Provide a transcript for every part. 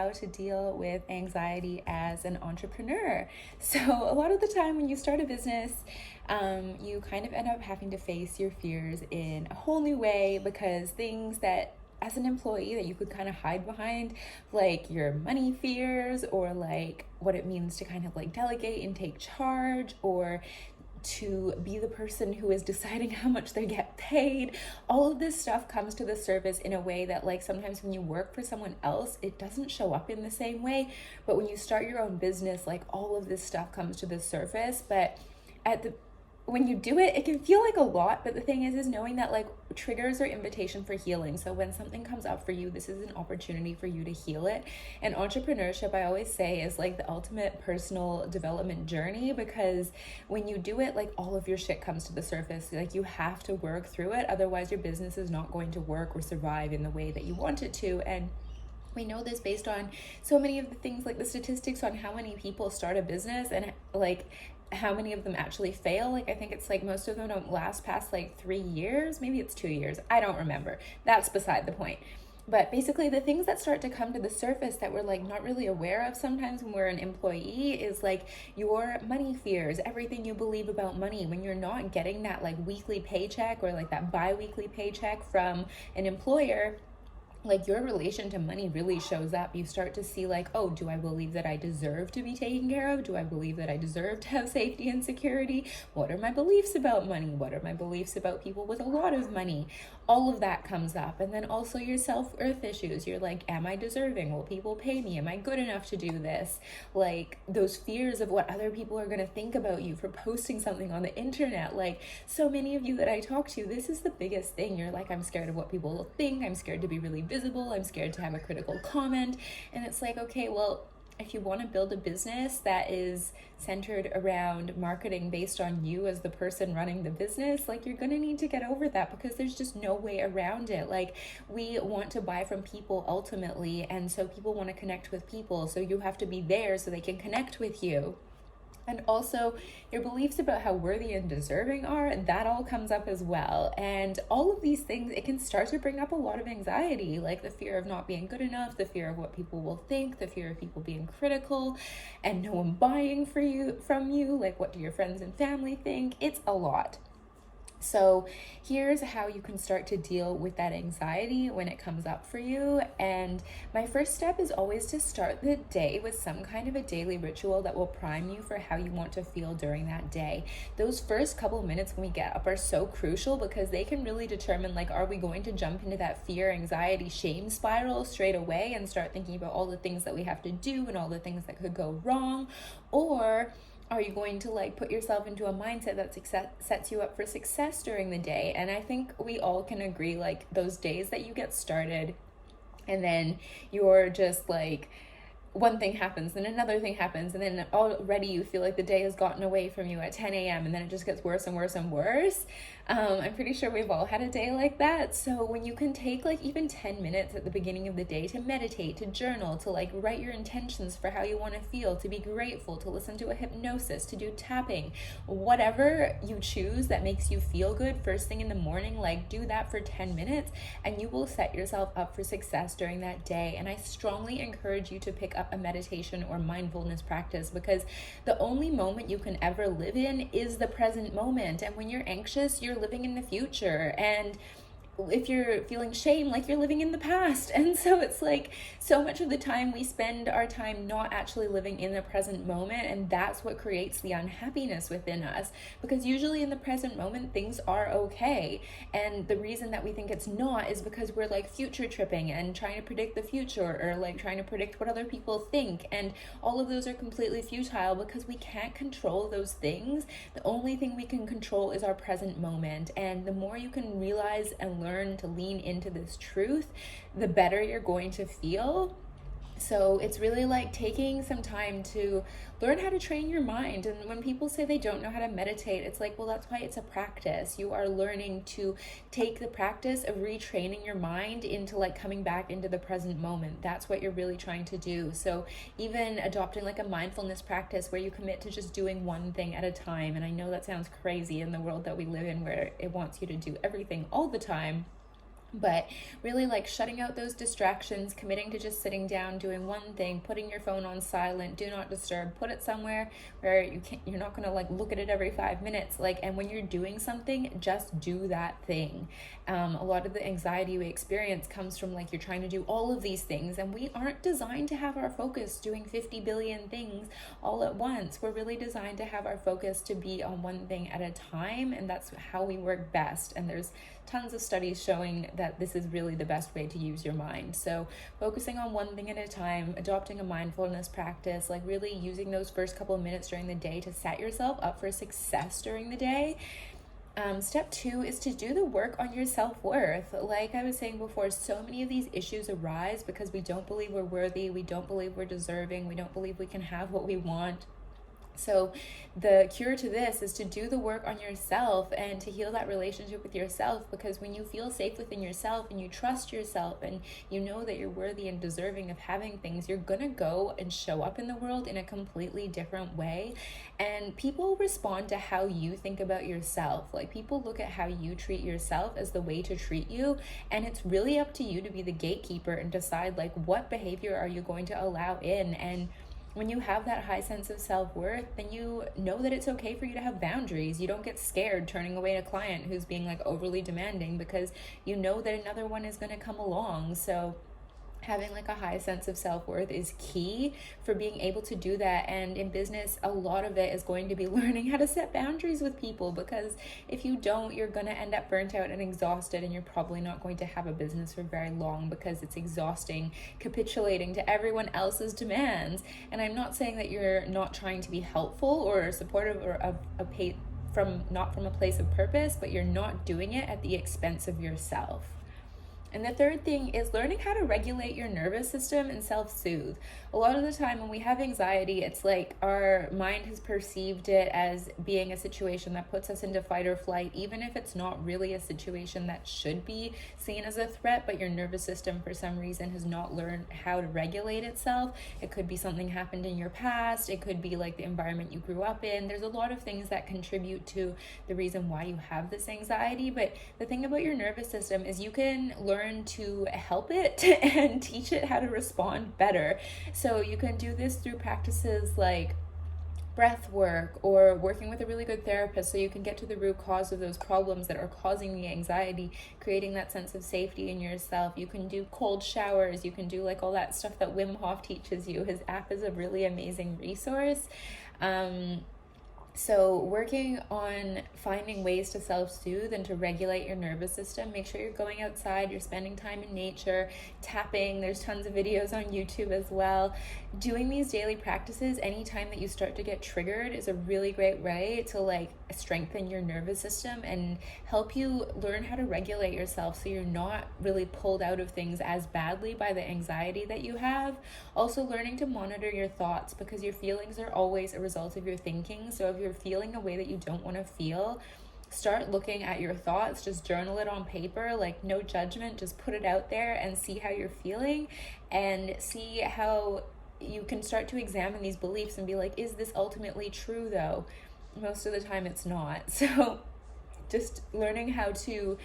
how to deal with anxiety as an entrepreneur. So a lot of the time when you start a business, you kind of end up having to face your fears in a whole new way, because things that as an employee that you could kind of hide behind, like your money fears, or like what it means to kind of like delegate and take charge, or to be the person who is deciding how much they get paid. All of this stuff comes to the surface in a way that, like, sometimes when you work for someone else, it doesn't show up in the same way. But when you start your own business, like, all of this stuff comes to the surface. But when you do it, it can feel like a lot, but the thing is knowing that, like, triggers are invitation for healing. So when something comes up for you, this is an opportunity for you to heal it. And entrepreneurship, I always say, is like the ultimate personal development journey, because when you do it, like, all of your shit comes to the surface. Like, you have to work through it, otherwise your business is not going to work or survive in the way that you want it to. And we know this based on so many of the things, like the statistics on how many people start a business and like how many of them actually fail. Like, I think it's like most of them don't last past like 3 years, maybe it's 2 years, I don't remember, that's beside the point. But basically the things that start to come to the surface that we're like not really aware of sometimes when we're an employee is like your money fears, everything you believe about money. When you're not getting that like weekly paycheck or like that bi-weekly paycheck from an employer, like, your relation to money really shows up. You start to see like, oh, do I believe that I deserve to be taken care of? Do I believe that I deserve to have safety and security? What are my beliefs about money? What are my beliefs about people with a lot of money? All of that comes up. And then also your self-worth issues. You're like, am I deserving? Will people pay me? Am I good enough to do this? Like, those fears of what other people are going to think about you for posting something on the internet. Like, so many of you that I talk to, this is the biggest thing. You're like, I'm scared of what people will think. I'm scared to be really visible. I'm scared to have a critical comment. And it's like, okay, well, if you want to build a business that is centered around marketing based on you as the person running the business, like, you're going to need to get over that, because there's just no way around it. Like, we want to buy from people ultimately, and so people want to connect with people, so you have to be there so they can connect with you. And also your beliefs about how worthy and deserving are, that all comes up as well. And all of these things, it can start to bring up a lot of anxiety, like the fear of not being good enough, the fear of what people will think, the fear of people being critical and no one buying from you. Like, what do your friends and family think? It's a lot. So here's how you can start to deal with that anxiety when it comes up for you. And my first step is always to start the day with some kind of a daily ritual that will prime you for how you want to feel during that day. Those first couple minutes when we get up are so crucial, because they can really determine, like, are we going to jump into that fear, anxiety, shame spiral straight away and start thinking about all the things that we have to do and all the things that could go wrong? Or are you going to like put yourself into a mindset that sets you up for success during the day? And I think we all can agree, like, those days that you get started and then you're just like, one thing happens, then another thing happens, and then already you feel like the day has gotten away from you at 10 a.m. and then it just gets worse and worse and worse. I'm pretty sure we've all had a day like that. So when you can take like even 10 minutes at the beginning of the day to meditate, to journal, to like write your intentions for how you want to feel, to be grateful, to listen to a hypnosis, to do tapping, whatever you choose that makes you feel good first thing in the morning, like, do that for 10 minutes and you will set yourself up for success during that day. And I strongly encourage you to pick up a meditation or mindfulness practice, because the only moment you can ever live in is the present moment. And when you're anxious, you're living in the future. And if you're feeling shame, like, you're living in the past. And so it's like, so much of the time we spend our time not actually living in the present moment, and that's what creates the unhappiness within us, because usually in the present moment things are okay. And the reason that we think it's not is because we're like future tripping and trying to predict the future, or like trying to predict what other people think, and all of those are completely futile because we can't control those things. The only thing we can control is our present moment. And the more you can realize and learn to lean into this truth, the better you're going to feel. So it's really like taking some time to learn how to train your mind. And when people say they don't know how to meditate, it's like, well, that's why it's a practice. You are learning to take the practice of retraining your mind into like coming back into the present moment. That's what you're really trying to do. So even adopting like a mindfulness practice where you commit to just doing one thing at a time. And I know that sounds crazy in the world that we live in, where it wants you to do everything all the time. But really, like, shutting out those distractions, committing to just sitting down, doing one thing, putting your phone on silent, do not disturb, put it somewhere where you're not gonna like look at it every 5 minutes. Like, and when you're doing something, just do that thing. A lot of the anxiety we experience comes from like you're trying to do all of these things, and we aren't designed to have our focus doing 50 billion things all at once. We're really designed to have our focus to be on one thing at a time, and that's how we work best. And there's tons of studies showing that this is really the best way to use your mind. So focusing on one thing at a time, adopting a mindfulness practice, like really using those first couple of minutes during the day to set yourself up for success during the day. Step 2 is to do the work on your self-worth. Like I was saying before, so many of these issues arise because we don't believe we're worthy, we don't believe we're deserving, we don't believe we can have what we want. So the cure to this is to do the work on yourself and to heal that relationship with yourself, because when you feel safe within yourself and you trust yourself and you know that you're worthy and deserving of having things, you're gonna go and show up in the world in a completely different way. And people respond to how you think about yourself. Like, people look at how you treat yourself as the way to treat you, and it's really up to you to be the gatekeeper and decide like what behavior are you going to allow in. And when you have that high sense of self-worth, then you know that it's okay for you to have boundaries. You don't get scared turning away a client who's being like overly demanding because you know that another one is going to come along. So having like a high sense of self-worth is key for being able to do that. And in business, a lot of it is going to be learning how to set boundaries with people, because if you don't, you're going to end up burnt out and exhausted, and you're probably not going to have a business for very long because it's exhausting capitulating to everyone else's demands. And I'm not saying that you're not trying to be helpful or supportive or not from a place of purpose, but you're not doing it at the expense of yourself. And the third thing is learning how to regulate your nervous system and self-soothe. A lot of the time when we have anxiety, it's like our mind has perceived it as being a situation that puts us into fight or flight, even if it's not really a situation that should be seen as a threat, but your nervous system for some reason has not learned how to regulate itself. It could be something happened in your past. It could be like the environment you grew up in. There's a lot of things that contribute to the reason why you have this anxiety. But the thing about your nervous system is you can learn to help it and teach it how to respond better. So you can do this through practices like breath work or working with a really good therapist, so you can get to the root cause of those problems that are causing the anxiety, creating that sense of safety in yourself. You can do cold showers, you can do like all that stuff that Wim Hof teaches you. His app is a really amazing resource. So working on finding ways to self-soothe and to regulate your nervous system. Make sure you're going outside, you're spending time in nature, tapping. There's tons of videos on YouTube as well. Doing these daily practices anytime that you start to get triggered is a really great way to like strengthen your nervous system and help you learn how to regulate yourself so you're not really pulled out of things as badly by the anxiety that you have. Also learning to monitor your thoughts, because your feelings are always a result of your thinking. So if you're feeling a way that you don't want to feel, start looking at your thoughts, just journal it on paper, like no judgment, just put it out there and see how you're feeling, and see how you can start to examine these beliefs and be like, is this ultimately true though? Most of the time it's not. So just learning how to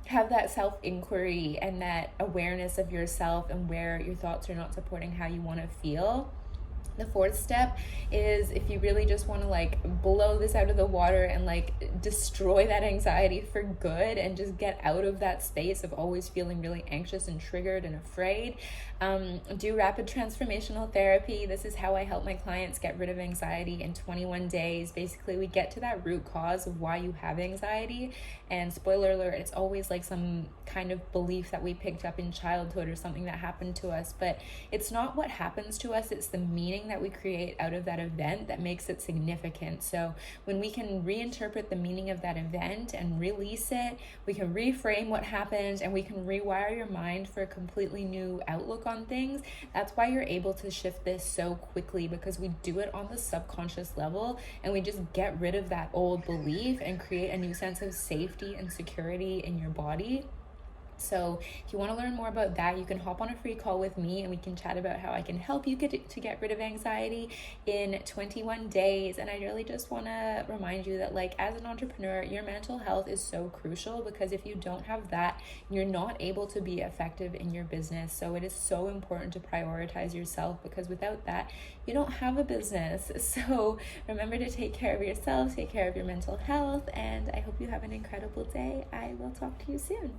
have that self-inquiry and that awareness of yourself and where your thoughts are not supporting how you want to feel. The fourth step is, if you really just want to like blow this out of the water and like destroy that anxiety for good and just get out of that space of always feeling really anxious and triggered and afraid, do rapid transformational therapy. This is how I help my clients get rid of anxiety in 21 days. Basically, we get to that root cause of why you have anxiety. And spoiler alert, it's always like some kind of belief that we picked up in childhood or something that happened to us. But it's not what happens to us, it's the meaning that we create out of that event that makes it significant. So when we can reinterpret the meaning of that event and release it, we can reframe what happened and we can rewire your mind for a completely new outlook on things. That's why you're able to shift this so quickly, because we do it on the subconscious level and we just get rid of that old belief and create a new sense of safety and security in your body. So if you want to learn more about that, you can hop on a free call with me and we can chat about how I can help you get rid of anxiety in 21 days. And I really just want to remind you that, like, as an entrepreneur, your mental health is so crucial, because if you don't have that, you're not able to be effective in your business. So it is so important to prioritize yourself, because without that, you don't have a business. So remember to take care of yourself, take care of your mental health, and I hope you have an incredible day. I will talk to you soon.